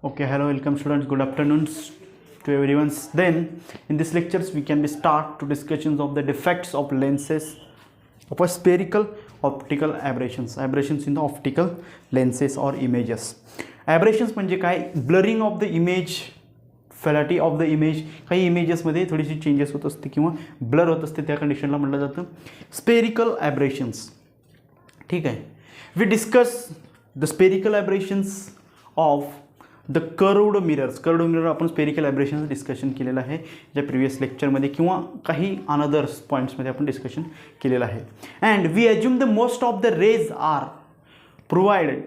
Okay, hello, welcome students. Good afternoon to everyone. Then, in this lectures, we can start to discussions of the defects of lenses of a spherical optical aberrations. Aberrations in the optical lenses or images. Aberrations म्हणजे काय? Blurring of the image, quality of the image. काही इमेजेसमध्ये थोडीशी changes होत असते किंवा blur होत असते, त्या कंडिशनला म्हटलं जातं स्पेरिकल ॲब्रेशन्स. ठीक आहे. We discuss the spherical aberrations of the curved mirrors. Curved mirror आपण स्पेरिकल ॲब्रेशन्स डिस्कशन केलेलं आहे ज्या प्रिव्हियस लेक्चरमध्ये किंवा काही अनदर पॉईंट्समध्ये आपण डिस्कशन केलेलं आहे. And we assume the most of the rays are provided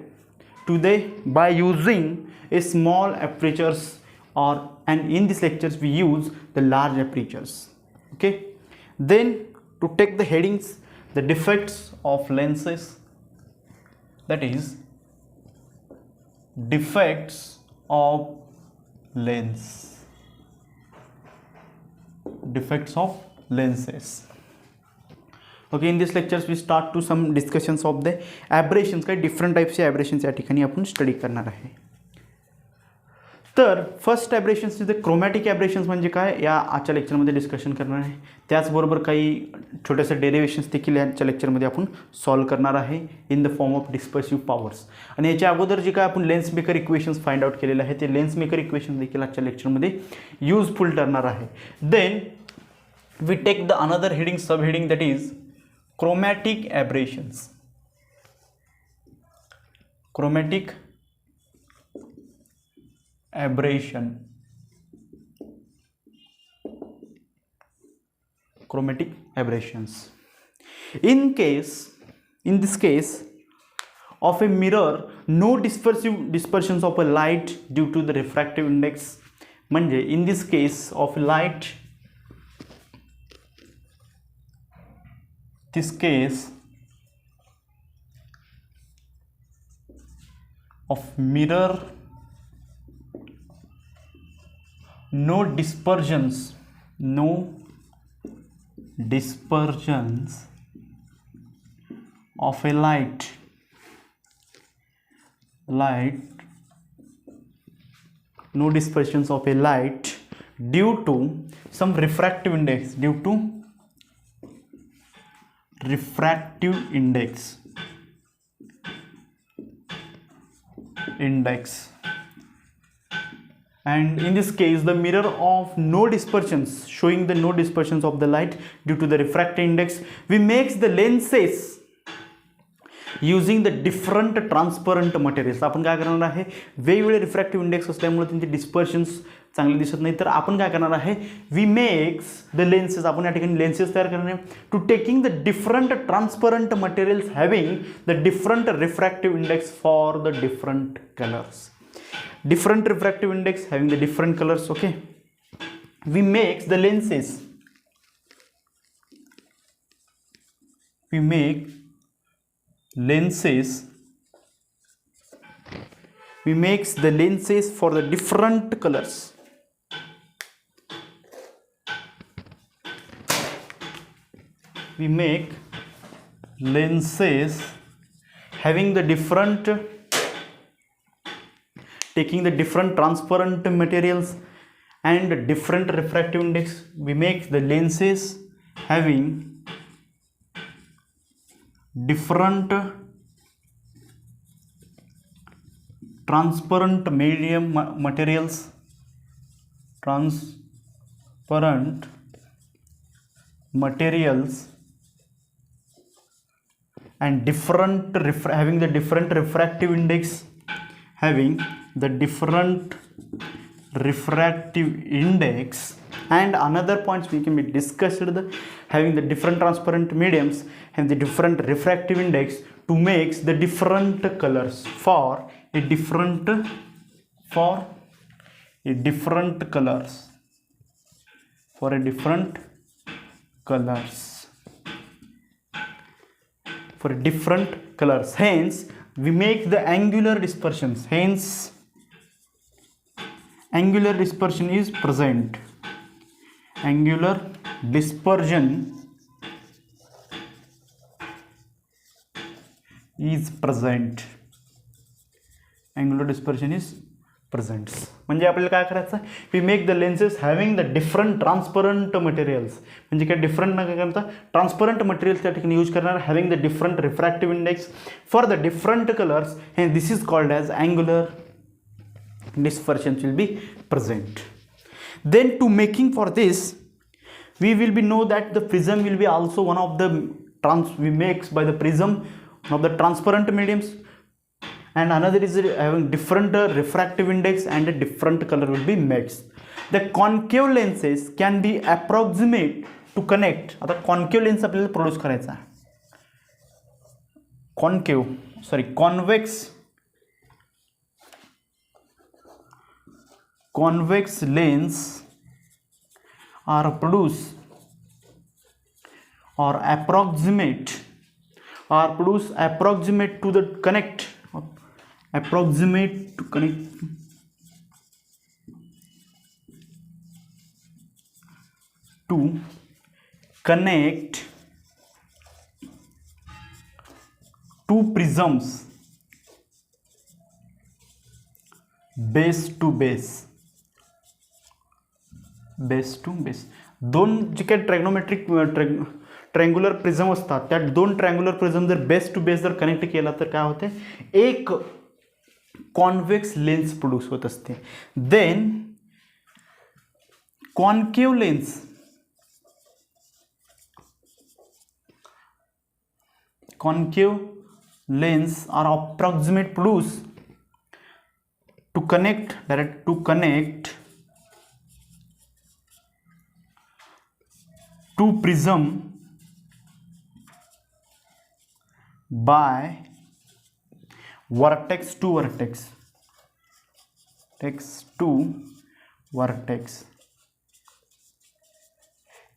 to they by using a small apertures or and in these lectures we use the large apertures. Okay, then to take the headings, the defects of lenses, that is defects of lens, defects of lenses. Okay, in these lectures we start to some discussions of the aberrations. काही different types चे aberrations या ठिकाणी आपण study करणार आहे. तर first ॲब्रेशन्स is the chromatic ॲब्रेशन्स म्हणजे काय या आजच्या लेक्चरमध्ये डिस्कशन करणार आहे. त्याचबरोबर काही छोट्याशा डेरिवेशन्स देखील याच्या लेक्चरमध्ये आपण सॉल्व करणार आहे in the form of dispersive powers. आणि याच्या अगोदर जे काय आपण lens maker equations find out केलेले आहे ते लेन्स मेकर इक्वेशन्स देखील आजच्या लेक्चरमध्ये यूजफुल ठरणार आहे. Then we take the another heading, sub heading, that is chromatic aberrations. Chromatic aberration, chromatic aberrations. In this case of a mirror, no dispersions of a light due to the refractive index. म्हणजे in this case of light, this case of mirror, no dispersions of a light no dispersions of a light due to some refractive index, due to refractive index. And in this case the mirror of no dispersions, showing the no dispersions of the light due to the refractive index, we makes the lenses using the different transparent materials. आपण काय करणार आहे, वेगवेगळे refractive index असल्यामुळे त्यांचे डिस्पर्शन्स चांगले दिसत नाही, तर आपण काय करणार आहे, वी मेक्स द लेन्सेस, आपण या ठिकाणी लेन्सेस तयार करणार आहे to taking the different transparent materials having the different refractive index for the different colours. Different refractive index having the different colors. Okay, we make the lenses, for the different colors. We make lenses having the different, taking the different transparent materials and different refractive index. We make the lenses having different transparent medium materials, and different having the different refractive index, and another points we can be discussed, having the different transparent mediums and the different refractive index to make the different colors for a different colors. Hence we make the angular dispersions. Hence angular dispersion is present. Angular dispersion is present. Angular dispersion is presents. म्हणजे आपल्याला काय करायचं आहे, we make the lenses having the different transparent materials. म्हणजे काय different न करता transparent materials त्या ठिकाणी यूज करणार, having the different refractive index for the different colours, and this is called as angular dispersions will be present. Then to making for this, we will be know that the prism will be also one of the we makes by the prism one of the transparent mediums, and another is having different refractive index and a different color will be mixed. The concave lenses can be approximate to connect. आता concave lens आपल्याला produce करायचा आहे, convex lens are produced or approximate to the connect two prisms base to base. दोन जे काही triangular prism असतात, त्या दोन triangular prism जर बेस टू बेस जर कनेक्ट केला तर काय होते, एक कॉन्व्हेक्स लेन्स प्रोड्यूस होत असते. Then concave lens are approximate produce to connect two prism by vertex to vertex.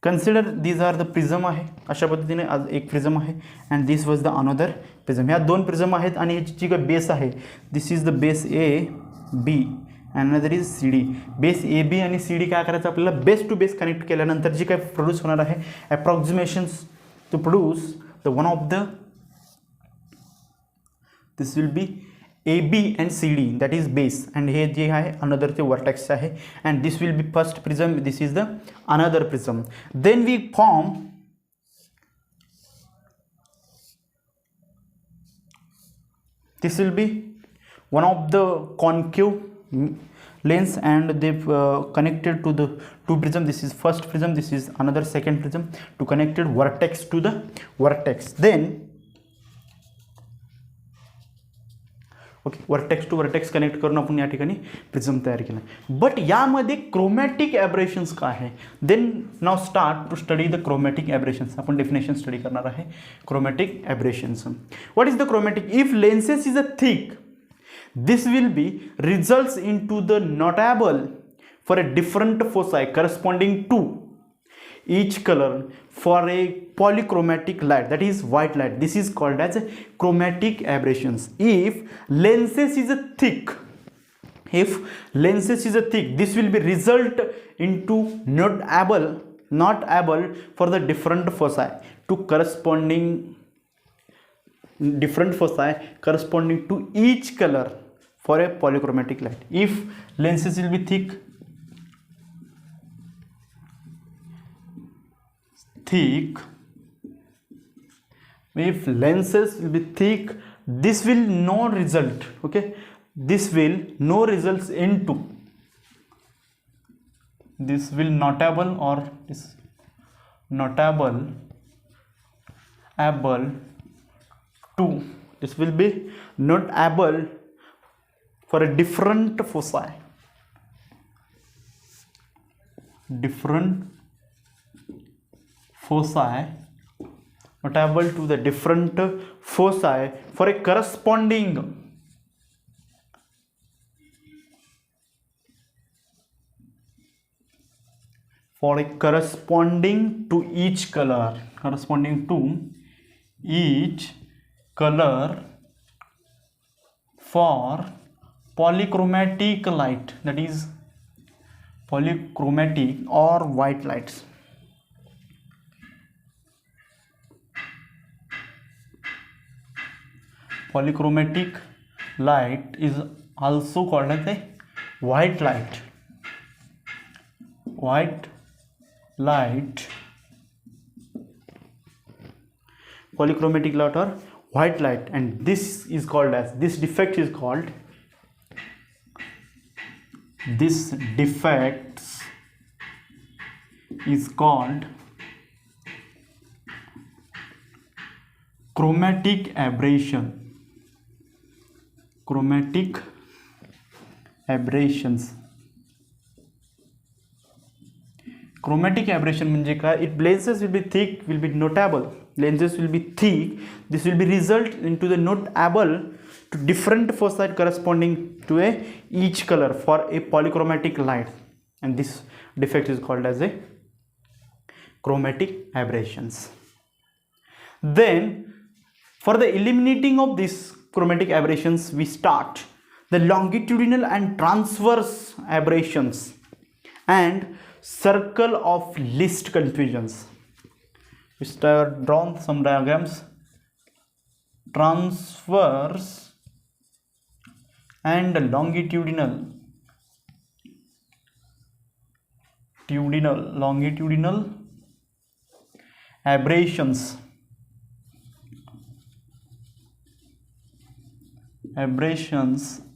Consider these are the prism आहे, अशा पद्धतीने आज एक प्रिझम आहे and this was the another prism. ह्या दोन प्रिझम आहेत आणि ह्याची जी काही बेस आहे, this is the base A B and another is C D. Base A B आणि सी डी काय करायचं आपल्याला, बेस टू बेस कनेक्ट केल्यानंतर जी काय प्रोड्यूस होणार आहे approximations to produce the one of the this will be A B and C D, that is base, and हे जे आहे अनदर ते वर्टेक्स आहे, and this will be first prism, this is the another prism. Then we form this will be one of the concave lens and they connected to the two prism. This is first prism, this is another second prism, to connected vertex to the vertex. Then okay, vertex to vertex connect करून आपण या ठिकाणी prism तयार केला. But यामध्ये chromatic aberrations काय आहे, then now start to study the chromatic aberrations. आपण डेफिनेशन स्टडी करणार आहे chromatic aberrations. What is the chromatic? If lenses is a thick, this will be results into the notable for a different foci corresponding to each color for a polychromatic light, that is white light. This is called as chromatic aberrations. If lenses is a thick, this will be result into not able for the different foci to corresponding to each color for a polychromatic light. If lenses will be thick, if lenses will be thick, this will no result, okay, this will no results into, this will notable or this notable able to, this will be not able for a different foci, not able to the different foci for a corresponding to each color, for polychromatic light, that is polychromatic or white lights. Polychromatic light is also called as a white light polychromatic light or white light, and this is called as, this defect is called chromatic aberrations. Chromatic aberration म्हणजे काय? It lenses will be thick, will be notable. Lenses will be thick. This will be result into the notable to different foci corresponding to a each color for a polychromatic light, and this defect is called as a chromatic aberrations. Then for the eliminating of these chromatic aberrations, we start the longitudinal and transverse aberrations and circle of least confusions. We start drawn some diagrams. Transverse and longitudinal aberrations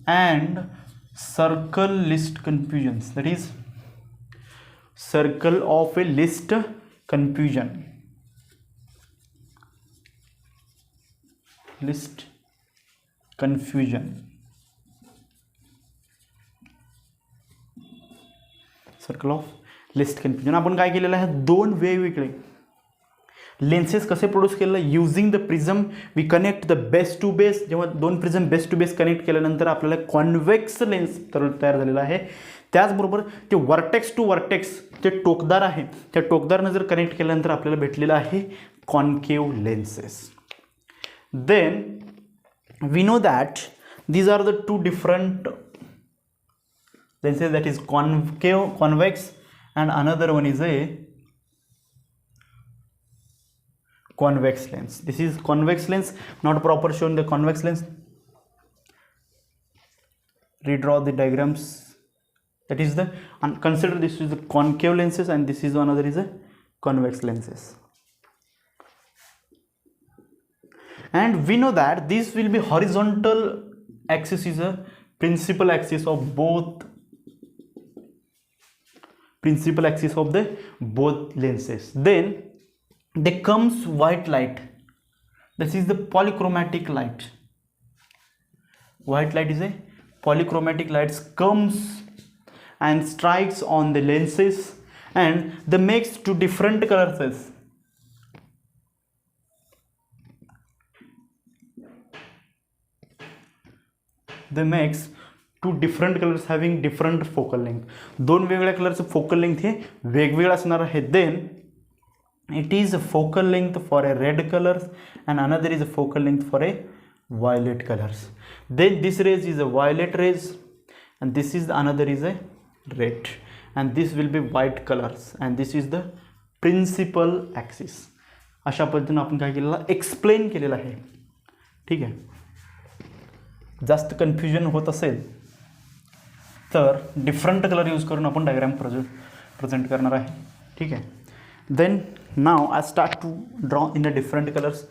and circle least confusions, that is circle of a least confusion. Circle of list confusion. आपण काय केलेलं आहे, दोन वेगवेगळे lenses कसे produce केलेलं, using the prism we connect the base to base. जेव्हा दोन prism base to base connect केल्यानंतर आपल्याला कॉन्व्हेक्स लेन्स तयार झालेला आहे. त्याचबरोबर ते वर्टेक्स टू वर्टेक्स जे टोकदार आहे, त्या टोकदारनं जर कनेक्ट केल्यानंतर आपल्याला भेटलेलं आहे concave lenses. Then we know that these are the two different lenses, that is convex, and another one is a convex lens. This is convex lens, not proper shown the convex lens. Redraw the diagrams. That is the, and consider this is the concave lenses and this is another is a convex lenses. And we know that this will be horizontal axis is a principal axis of the both lenses. Then there comes white light. This is the polychromatic light. White light is a polychromatic light comes and strikes on the lenses and they makes two different colors. They makes two different colors having different focal length. दोन वेगवेगळ्या कलरचं focal length हे वेगवेगळं असणार आहे. Then it is a focal length for a red colors and another is a focal length for a violet colors. Then this rays is a violet rays and this is another is a red, and this will be white colors and this is the principal axis. अशा पद्धतीने आपण काय केलेलं explain केलेलं आहे. ठीक आहे. जास्त कन्फ्युजन होत असेल तर डिफरंट कलर यूज करून आपण डायग्राम प्रेझेंट करणार आहे. ठीक आहे. Then now I start to draw in the different colours.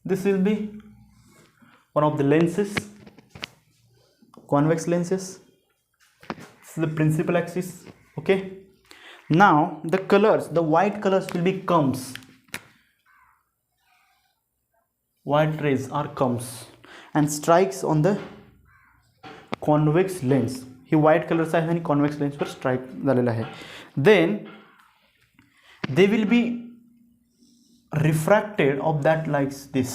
This will be one of the lenses, convex lenses. This is the principal axis. Okay, now the colors, the white colors will be comes. White rays are comes and strikes on the convex lens. He white colors आहे आणि convex lens वर strike झालेला आहे. Then they will be refracted of that like this,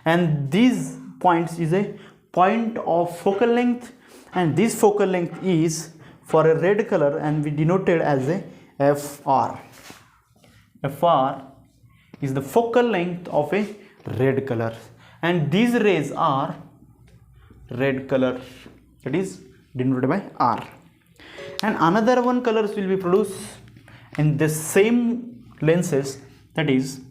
and these points is a point of focal length, and this focal length is for a red color and we denoted as a FR. FR is the focal length of a red color, and these rays are red color, that is denoted by R. And another one colors will be produced in the same lenses, that is,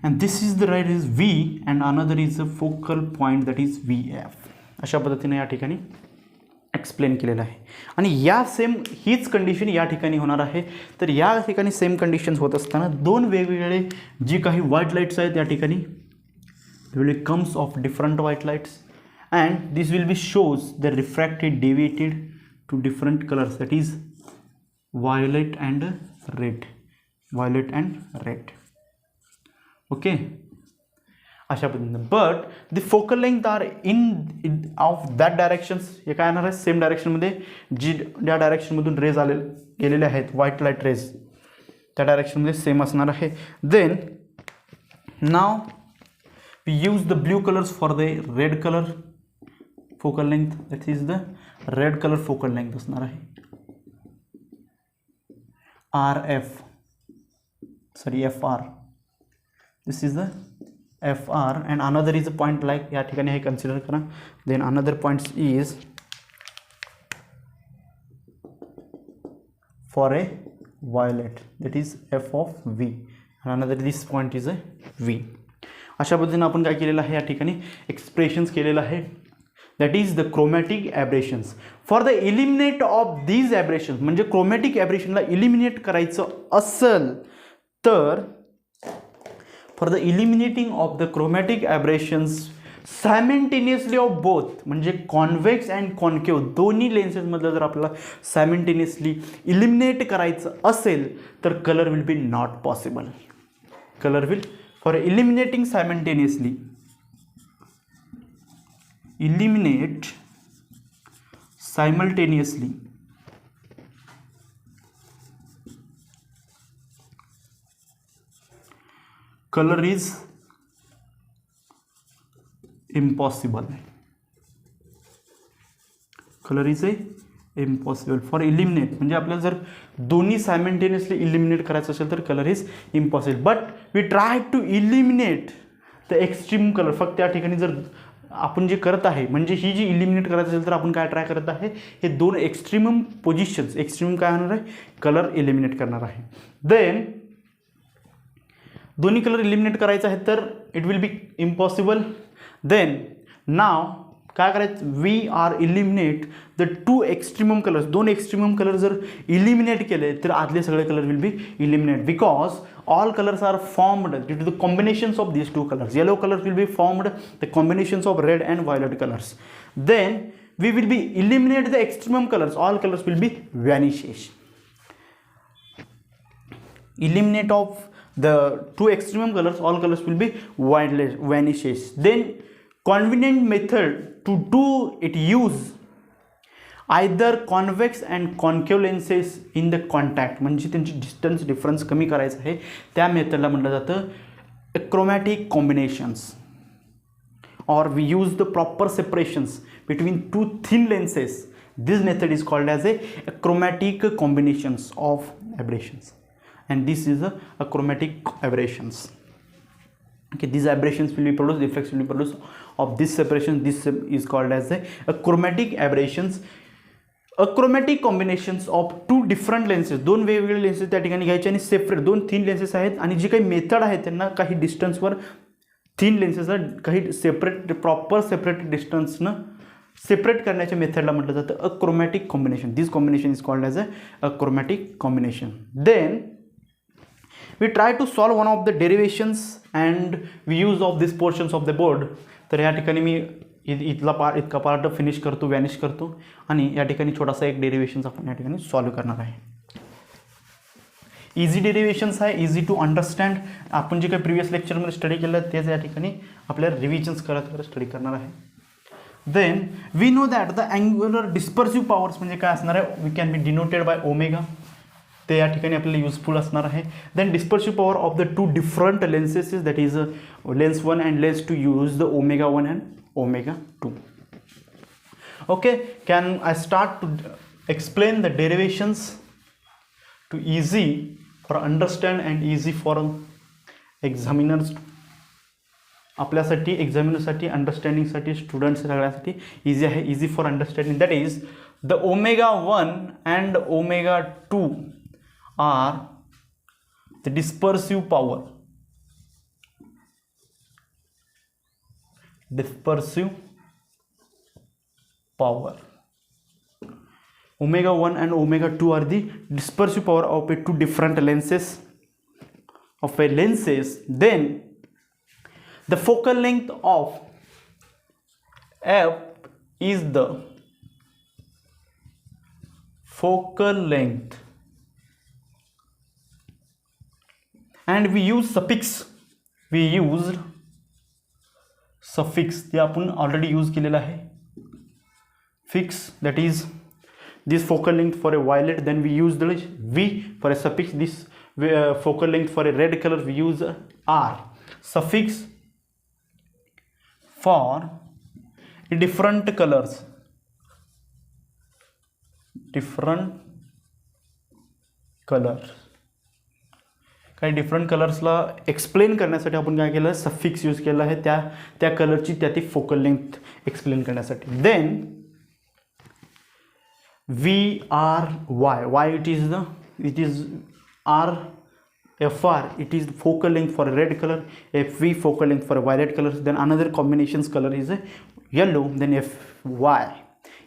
and this is the ray is V and another is a focal point, that is VF. अशा पद्धतीने या ठिकाणी explain केलेलं आहे. आणि या same हीच condition या ठिकाणी होणार आहे. तर या ठिकाणी सेम कंडिशन्स होत असताना दोन वेगवेगळे जी काही व्हाईट लाईट्स आहेत या ठिकाणी will comes of different white lights, and this will be shows the refracted deviated to different colors, that is violet and red. Okay, अशा पद्धतीने. But the focal length are in of that directions. हे काय येणार आहे, same डायरेक्शनमध्ये जी ज्या डायरेक्शनमधून raise गेलेले आहेत white light rays त्या डायरेक्शनमध्ये सेम असणार आहे. Then now we use the blue colors for the red color focal length, that is the red color focal length असणार आहे FR. This is the FR, and another is a point like या ठिकाणी हे consider करा. then another point is for a violet, that is F of V, and another this point is a V. अशा पद्धतीने आपण काय केलेलं आहे या ठिकाणी एक्सप्रेशन्स केलेलं आहे. That is the chromatic aberrations. For the eliminate of these aberrations, म्हणजे क्रोमॅटिक ॲब्रेशनला इलिमिनेट करायचं असेल तर for the eliminating of the chromatic aberrations simultaneously of both, म्हणजे कॉन्व्हेक्स अँड कॉन्केव्ह दोन्ही लेन्सेसमधलं जर आपल्याला सायमेंटेनियसली इलिमिनेट करायचं असेल तर colour will be not possible. Colour will for eliminate simultaneously color is impossible. color is a impossible. For eliminate म्हणजे आपल्याला जर दोन्ही सायमेंटेनियसली इलिमिनेट करायचं असेल तर colour is impossible. But we try to eliminate the extreme colour. फक्त त्या ठिकाणी जर आपण जे करत आहे म्हणजे ही जी इलिमिनेट करायचं असेल तर आपण काय ट्राय करत आहे, हे दोन एक्स्ट्रीमम पोझिशन्स, एक्स्ट्रीमम काय होणार आहे, कलर इलिमिनेट करणार आहे. देन दोन्ही कलर इलिमिनेट करायचं आहे तर it will be impossible. Then now काय करायचं, we are eliminate the two extremum colours. दोन एक्स्ट्रीमम कलर जर इलिमिनेट केले तर आतले सगळे colour will be eliminate, because all colours are formed due to the combinations of these two colours. Yellow colour will be formed the combinations of red and violet colours. Then we will be eliminate the extremum colors, all colors will be vanishes. Eliminate of the two extremum colors, all colors will be vanishes. Then convenient method to do it, use either convex and concave lenses in the contact, म्हणजे त्यांची distance difference कमी करायचं आहे त्या मेथडला म्हटलं जातं chromatic combinations, or we use the proper separations between two thin lenses. This method is called as a chromatic combinations of aberrations, and this is a chromatic aberrations. Okay, these aberrations will be produced, the effects will be produced of this separation. This is called as a chromatic aberrations. Achromatic combinations of two different lenses, दोन वेगवेगळे lenses त्या ठिकाणी घ्यायचे आणि separate दोन thin lenses आहेत आणि जी काही मेथड आहे त्यांना काही डिस्टन्सवर थिन लेन्सेसला काही सेपरेट प्रॉपर सेपरेट डिस्टन्सनं सेपरेट करण्याच्या मेथडला म्हटलं जातं achromatic combination. This combination is called as achromatic combination. Then we try to solve one of the derivations and we use of this portions of the board. तर या ठिकाणी मी इतका part finish करतो, वॅनिश करतो आणि या ठिकाणी छोटासा एक डेरिवेशन्स आपण या ठिकाणी सॉल्व करणार आहे. इझी डेरिवेशन्स आहे, इझी टू अंडरस्टँड. आपण जे काही प्रिव्हियस लेक्चरमध्ये स्टडी केलं तेच या ठिकाणी आपल्याला रिव्हिजन्स करत स्टडी करणार आहे. Then we know that the angular dispersive powers म्हणजे काय असणार आहे, we can be denoted by omega. ते या ठिकाणी आपल्याला युजफुल असणार आहे. Then dispersive power of the two different lenses is that is lens 1 and lens 2 use the omega 1 and omega 2. Okay, can I start to explain the derivations to easy for understand and easy for examiners, आपल्यासाठी एक्झामिनरसाठी अंडरस्टँडिंगसाठी students सगळ्यासाठी easy आहे. Easy for understanding, that is the omega 1 and omega 2 are the dispersive power. Dispersive power. Omega 1 and omega 2 are the dispersive power of a two different lenses then the focal length of f is the focal length, and we used suffix ते आपण already use केलेला आहे fix, that is this focal length for a violet, then we use the v for a suffix, this focal length for a red color we use r, suffix for different colors, काही different कलर्सला explain करण्यासाठी आपण काय केलं, suffix use केला आहे त्या कलरची ती फोकल लेंथ एक्सप्लेन करण्यासाठी. Then VRY it is RFR, it is focal length for a red color, FV focal length for a violet color, then another combinations color is a yellow, then FY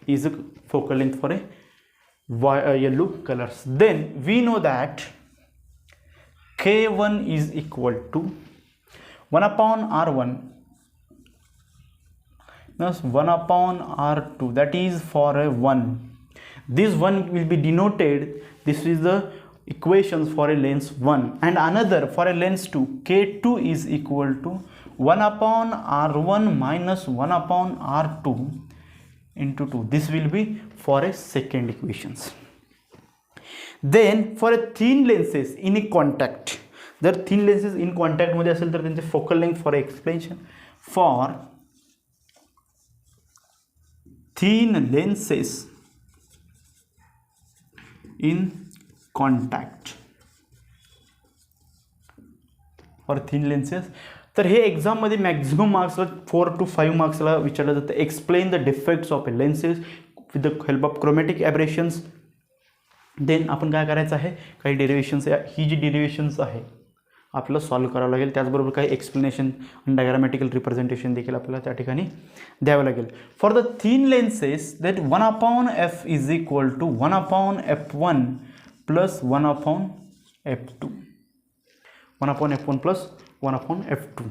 is a focal length for a yellow colors. Then we know that K1 is equal to 1 upon R1 plus 1 upon R2, that is for a 1. This one will be denoted, this is the equations for a lens 1, and another for a lens 2. K2 is equal to 1 upon R1 minus 1 upon R2 into 2. This will be for a second equations. Then for a thin lenses in a contact, जर thin lenses in contact मध्ये असेल तर त्यांचे focal length for explanation, for thin lenses in contact, for thin lenses, तर हे exam मध्ये maximum मार्क्सला 4 to 5 मार्क्सला विचारलं जातं. Explain the defects of a lenses with the help of chromatic aberrations. Then आपण काय करायचं आहे, काही डेरिव्हेशन्स, ही जी डेरिव्हेशन्स आहे आपल्याला सॉल्व्ह करावं लागेल, त्याचबरोबर काही एक्सप्लेनेशन आणि डायग्रामॅटिकल रिप्रेझेंटेशन देखील आपल्याला त्या ठिकाणी द्यावं लागेल. For the thin lenses that 1 upon F is equal to 1 upon F1 plus 1 upon F2, 1 upon F1 plus 1 upon F2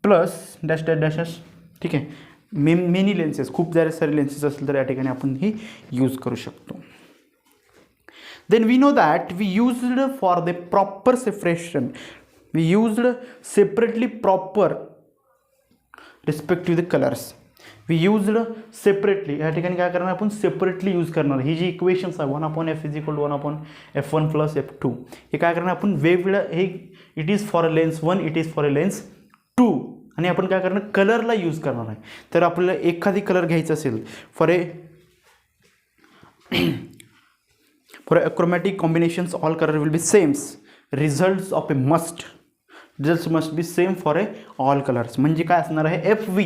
plus dash dash dash dash. ठीक आहे, मेनी लेन्सेस, खूप सारे लेन्सेस असतील तर या ठिकाणी आपण ही यूज करू शकतो. Then we know that we used for the proper separation, we used separately proper respect to the colors, we used separately. या ठिकाणी काय करणार आपण, सेपरेटली यूज करणार. ही जी इक्वेशन्स आहे 1 upon F is equal to 1 upon F1 plus F2, हे काय करणार आपण वेगवेगळ्या, हे it is for a lens 1, it is for a lens 2, आणि आपण काय करणार कलरला यूज करणार आहे. तर आपल्याला एखादी कलर घ्यायचं असेल for chromatic combinations, all color will be same. Results must be same for all colors. म्हणजे काय असणार आहे, FV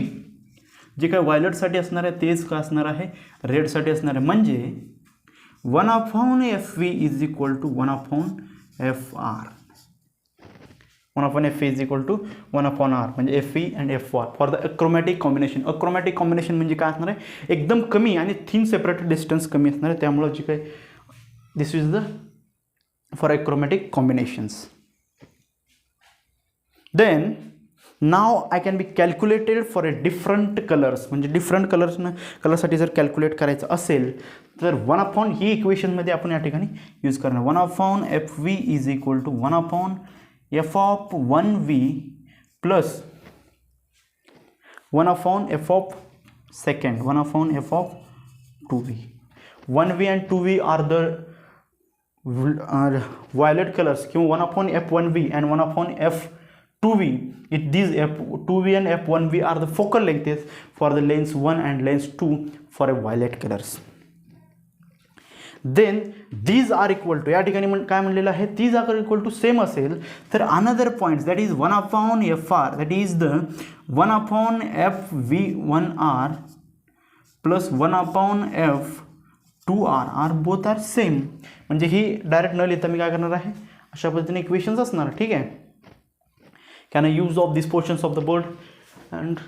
जे काय व्हायलेट साठी असणार आहे तेच काय असणार आहे, रेड साठी असणार आहे. म्हणजे 1 upon FV is equal to 1 upon FR, 1 upon FV is equal to 1 upon R, म्हणजे FV and FR for the achromatic combination. Achromatic combination म्हणजे काय असणार आहे, एकदम कमी आणि थिन सेपरेटेड डिस्टन्स कमी असणार आहे. त्यामुळे जे काय, this is the for achromatic combinations. Then now I can be calculated for a different colors, म्हणजे डिफरंट कलरसाठी जर कॅल्क्युलेट करायचं असेल तर 1 upon ही इक्वेशनमध्ये आपण या ठिकाणी यूज करणार. 1 upon FV is equal to 1 upon F of 1V plus 1 upon F of second, 1 upon F of 2V. 1V and 2V are the violet colors, 1 upon F1V and 1 upon F2V. These F2V and F1V are the focal lengths for the lens 1 and lens 2 for a violet colors. Then these are equal to, या ठिकाणी काय म्हणलेलं आहे, these are equal to same असेल तर another points, that is 1 upon FR, that is the 1 upon FV1R plus 1 upon F2R are both are same. म्हणजे ही direct न लिहिता मी काय करणार आहे, अशा पद्धतीने इक्वेशन्स असणार. ठीक आहे, can I use of this portions of the board and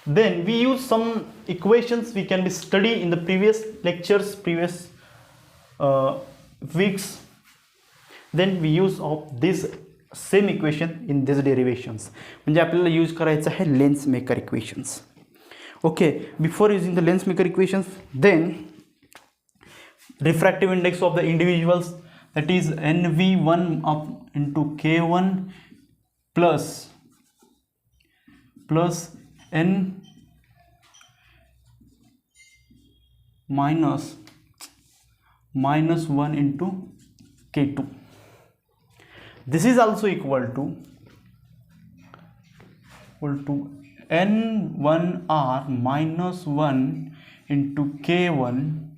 Then we use some equations we can be study in the previous lectures, previous weeks. Then we use of this same equation in these derivations. म्हणजे आपल्याला use करायचं आहे lens maker equations. Okay, before using the lens maker equations, then refractive index of the individuals, that is NV1 up into K1 plus N minus 1 into K2. This is also equal to N1R minus 1 into K1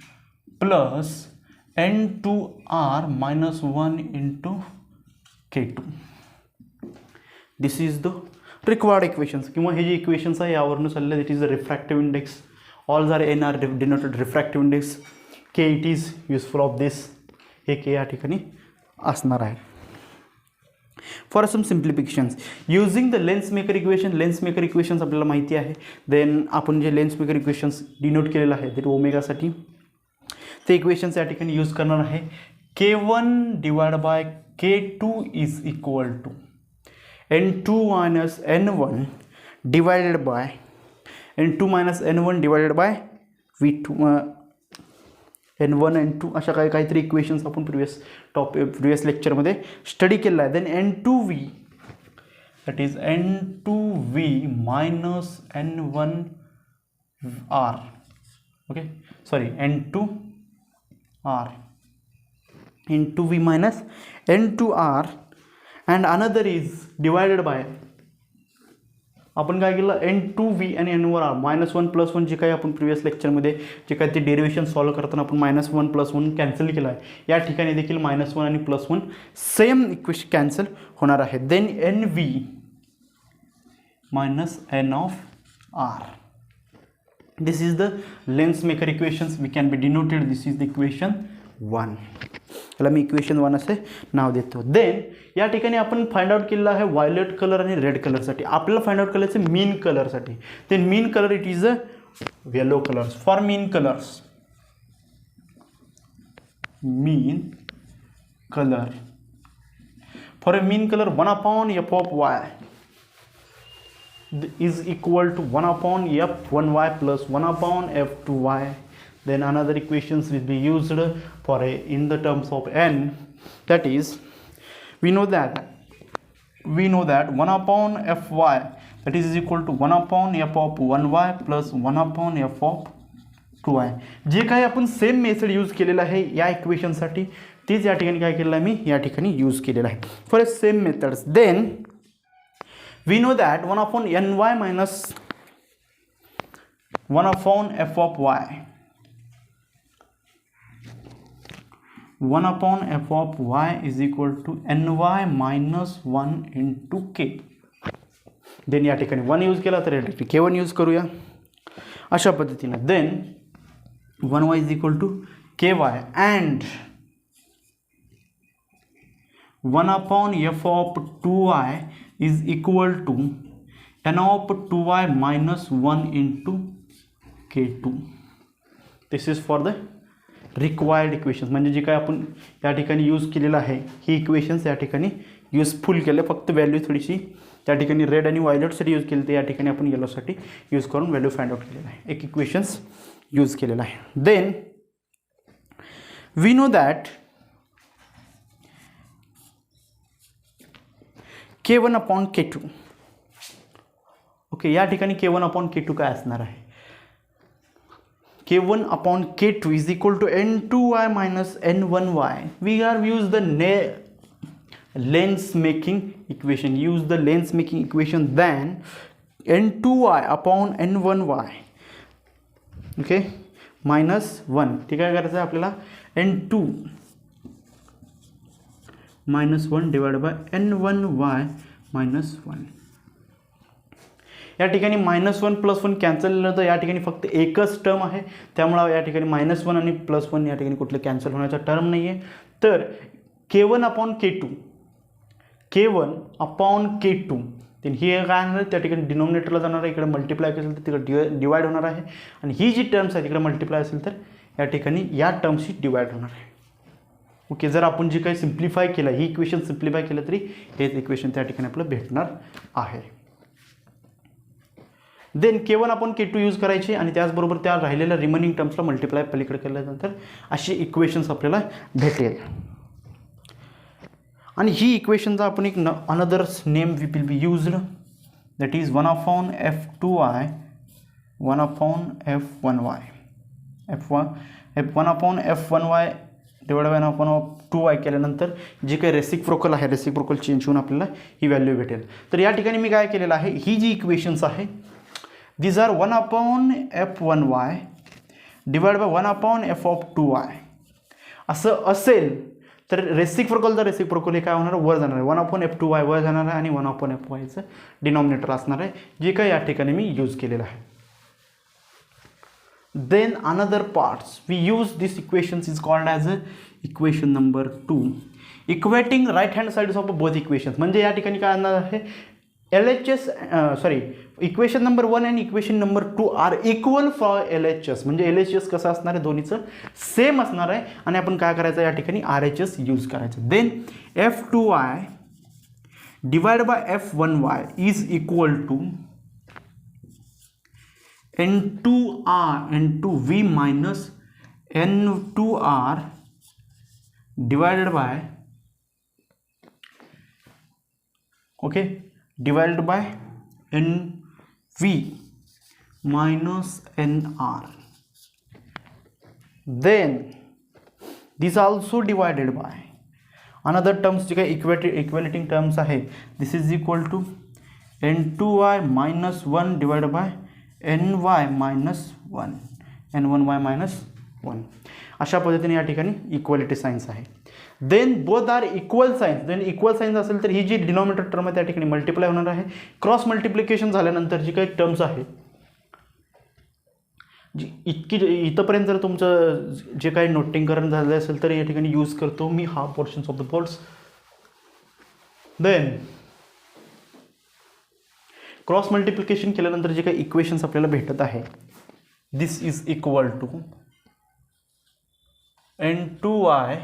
plus N2R minus 1 into K2. This is the required equations. किंवा हे जे equations आहे यावरून चालले, that is the refractive index. All are N are denoted refractive index. K it is useful of this. Hey K या ठिकाणी असणार आहे. For some simplifications using the lens maker equations आपल्याला माहिती आहे. देन आपण जे लेन्स मेकर इक्वेशन्स डिनोट केलेलं आहे ते ओमेगासाठी ते इक्वेशन्स या ठिकाणी यूज करणार आहे. K1 divided by K2 is equal to N2 minus N1 divided by V2 N1 N2 अशा काहीतरी इक्वेशन्स आपण प्रिव्हियस लेक्चरमध्ये स्टडी केलेला आहे. Then N2V, that is N2V minus N1R, okay sorry N2V minus N2R and another is divided by आपण काय केलं N2V आणि N1R -1 + 1 जे काही आपण प्रिव्हियस लेक्चरमध्ये जे काही ते डेरिव्हेशन सॉल्व करताना आपण -1 + 1 कॅन्सल केलं आहे. या ठिकाणी देखील -1 आणि +1 सेम इक्वेशन कॅन्सल होणार आहे. Then NV minus N of R. This is the lens maker equations. We can be denoted. This is the equation 1. याला मी इक्वेशन 1 असे नाव देतो. देन या ठिकाणी आपण फाइंड आउट केलेला आहे व्हायलेट कलर आणि रेड कलरसाठी. आपल्याला फाइंड आउट करायचं मीन कलरसाठी. Then mean colour it is a yellow colours. For mean colours, for a mean colour 1/f of y is equal to 1/f1y plus 1/f2y. Then another equations will be used for in the terms of n, that is we know that 1/fy that is equal to 1/f of 1y plus 1/f of 2y. जे काही आपण same method use केलेला आहे या इक्वेशनसाठी तेच या ठिकाणी काय केलेलं आहे मी या ठिकाणी यूज केलेलं आहे for same methods. Then we know that 1/ny minus 1/f of y, 1/f of y is equal to ny minus 1 into k. Then या ठिकाणी 1 यूज केला तर या ठिकाणी k1 यूज करूया अशा पद्धतीने. Then 1y is equal to ky and 1/f of 2y is equal to n of 2y minus 1 into k2. This is for the required equations. म्हणजे जे काय आपण या ठिकाणी यूज केलेलं आहे ही इक्वेशन्स या ठिकाणी यूजफुल केले. फक्त व्हॅल्यू थोडीशी त्या ठिकाणी रेड आणि व्हायलेटसाठी यूज केली, तर या ठिकाणी आपण येलोसाठी यूज करून व्हॅल्यू फाइंड आउट केलेला आहे. एक इक्वेशन्स यूज केलेला आहे. Then we know that K1/K2. Okay, या ठिकाणी K1/K2 काय असणार आहे? K1/K2 is equal to N2y minus N1y. We are use the lens making equation. Use the lens making equation. Then N2y upon N1y. Okay, minus 1. ठीक आहे, करायचं आहे आपल्याला N2 minus 1 divided by N1y minus 1. या ठिकाणी -1 + 1 cancel झालं तर या ठिकाणी फक्त एकच टर्म आहे, त्यामुळे या ठिकाणी -1 आणि +1 या ठिकाणी कुठले कॅन्सल होण्याचा टर्म नाही आहे. तर K1/K2 देन ही काय होणार आहे त्या ठिकाणी डिनॉमिनेटरला जाणार आहे, इकडे मल्टिप्लाय असेल तर तिकडे डिवाइड होणार आहे, आणि ही जी टर्म्स आहे तिकडे मल्टिप्लाय असेल तर या ठिकाणी या टर्म्सची डिवाइड होणार आहे. ओके, जर आपण जे काही सिम्प्लिफाय केलं, ही इक्वेशन सिम्प्लिफाय केलं तरी हेच इक्वेशन त्या ठिकाणी आपलं भेटणार आहे. देन K1 आपण K2 यूज करायचे आणि त्याचबरोबर त्या राहिलेल्या रिमेनिंग टर्म्सला मल्टिप्लाय पलीकडे केल्यानंतर अशी इक्वेशन्स आपल्याला भेटेल. आणि ही इक्वेशनचा आपण एक another name we will be used, that is 1/f2y 1/f1y f1/f1y divide by 1/2y केल्यानंतर जे काही रेसिप्रोकल आहे, रेसिप्रोकल चेंज होऊन आपल्याला ही व्हॅल्यू भेटेल. तर या ठिकाणी मी काय केलेलं आहे, ही जी इक्वेशन्स आहे these are 1/f1y divide by 1/f2y असं असेल तर रेसिप्रोकल हे काय होणार, वर जाणार आहे, 1/f2y वर जाणार आहे आणि 1/fyचं डिनॉमिनेटर असणार आहे, जे काही या ठिकाणी मी यूज केलेलं आहे. Then another parts we use this equations is called as a equation number 2, equating right hand sides of both equations. म्हणजे या ठिकाणी काय असणार आहे, इक्वेशन नंबर 1 आणि equation number 2 are equal for LHS. म्हणजे LHS कसं असणार आहे, दोन्हीचं सेम असणार आहे आणि आपण काय करायचं या ठिकाणी RHS यूज करायचं. Then f2y divide by f1y is equal to n2v minus n2r divided by divided by nv minus nr. Then this also divided by another terms जे काही इक्वेलिटिंग टर्म्स आहे, this is equal to n2y minus 1 divided by ny minus 1 n1y minus 1. अशा पद्धतीने या ठिकाणी equality signs आहे. Then both are equal signs. Then equal signs असेल तर ही जी denominator term आहे त्या ठिकाणी मल्टिप्लाय होणार आहे. क्रॉस मल्टिप्लिकेशन झाल्यानंतर जी काही टर्म्स आहे, जी इथंपर्यंत जर तुमचं जे काही नोटिंगकरण झालं असेल तर या ठिकाणी यूज करतो मी हा portions of the boards. Then cross multiplication केल्यानंतर जे काही इक्वेशन्स आपल्याला भेटत आहे, this is equal to n2y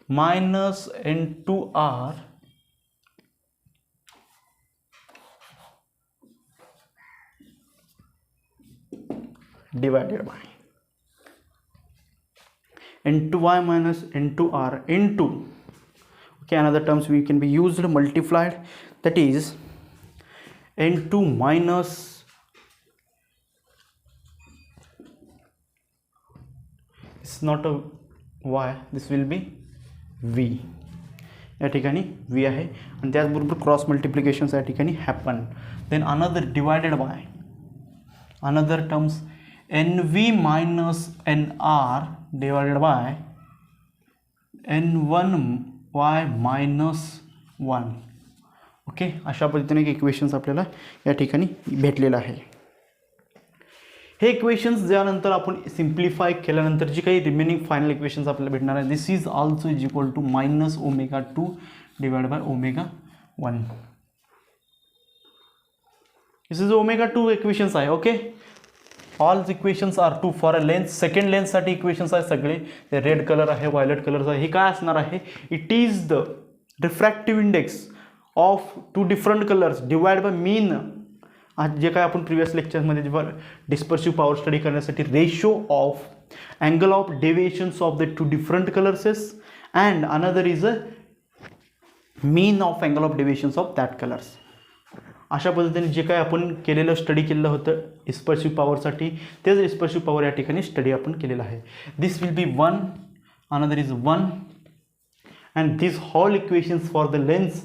minus n2r divided by n2y minus n2r into another terms we can be used multiplied, that is n2 minus it's not a y, this will be v. या ठिकाणी v आहे आणि त्याचबरोबर cross multiplication या ठिकाणी happen. Then another divided by another terms nv minus nr divided by n1y minus 1. Okay, अशा पद्धतीने एक इक्वेशन्स आपल्याला या ठिकाणी भेटलेलं आहे. हे इक्वेशन्स ज्यानंतर आपण सिम्प्लिफाय केल्यानंतर जी काही रिमेनिंग फायनल इक्वेशन्स आपल्याला भेटणार आहे, this is also is equal to minus ω2 divide by ω1. This is ω2 equations आहे. Okay, all equations are two for a length. Second लेंथसाठी इक्वेशन्स आहे सगळे. ते रेड कलर आहे, व्हायलेट कलर आहे. हे काय असणार आहे, it is the refractive index of two different colours divide by mean. आज जे काय आपण प्रिव्हियस लेक्चरमध्ये जेव्हा डिस्पर्सिव्ह पॉवर स्टडी करण्यासाठी ratio of angle of deviations of the two different colourses and another is a mean of angle of deviations of that colours. अशा पद्धतीने जे काय आपण केलेलं स्टडी केलेलं होतं डिस्पर्सिव्ह पॉवरसाठी, तेच डिस्पर्सिव्ह पॉवर या ठिकाणी स्टडी आपण केलेलं आहे. This will be 1, another is 1 and this whole equations for the lens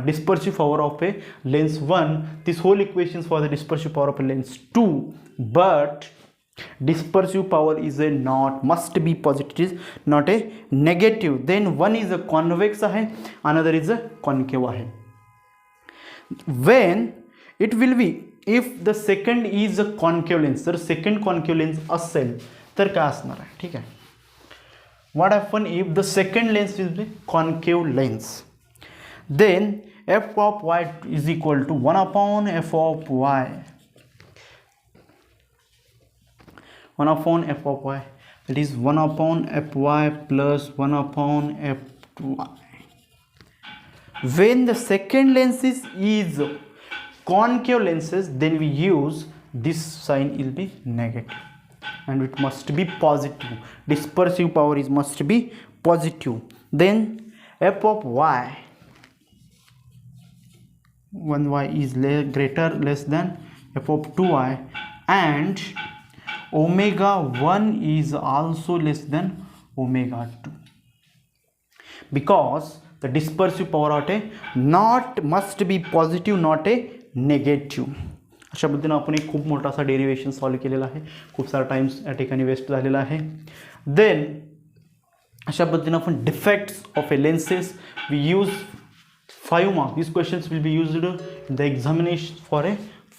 dispersive power of a lens 1, this whole equations for the dispersive power of a lens 2, but dispersive power is a not, must be positive, not a negative. Then one is a convex आहे, another is a concave आहे. When it will be, if the second is a concave lens, तर second concave lens असेल तर काय असणार आहे, ठीक आहे. What happen if the second lens is a concave lens? Then f of y is equal to 1 upon f of y, 1 upon f of y, that is 1 upon fy plus 1 upon fy. When the second lens is concave lenses, then we use this sign will be negative and it must be positive. Dispersive power is must be positive. Then f of y, 1y is less than f of 2y, and omega 1 is also less than omega 2, because the dispersive power of a not must be positive, not a negative. अशा पद्धतीने आपण एक खूप मोठा असा derivation solve केलेला आहे, खूप सारा टाइम्स या ठिकाणी वेस्ट झालेला आहे. देन अशा पद्धतीने आपण defects of a lenses we use 5 marks. This questions will be used in the examination for a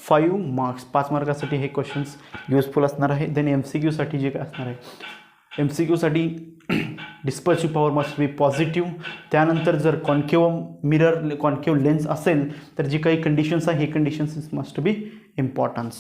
5 marks. 5 मार्कासाठी हे क्वेश्चन्स युजफुल असणार आहे. देन MCQ साठी जे काय असणार आहे, MCQ साठी डिस्पर्सिव्ह पॉवर मस्ट बी पॉझिटिव्ह. त्यानंतर जर कॉन्केव्ह लेन्स असेल तर जी काही कंडिशन्स आहे हे कंडिशन्स मस्ट बी इम्पॉर्टन्स.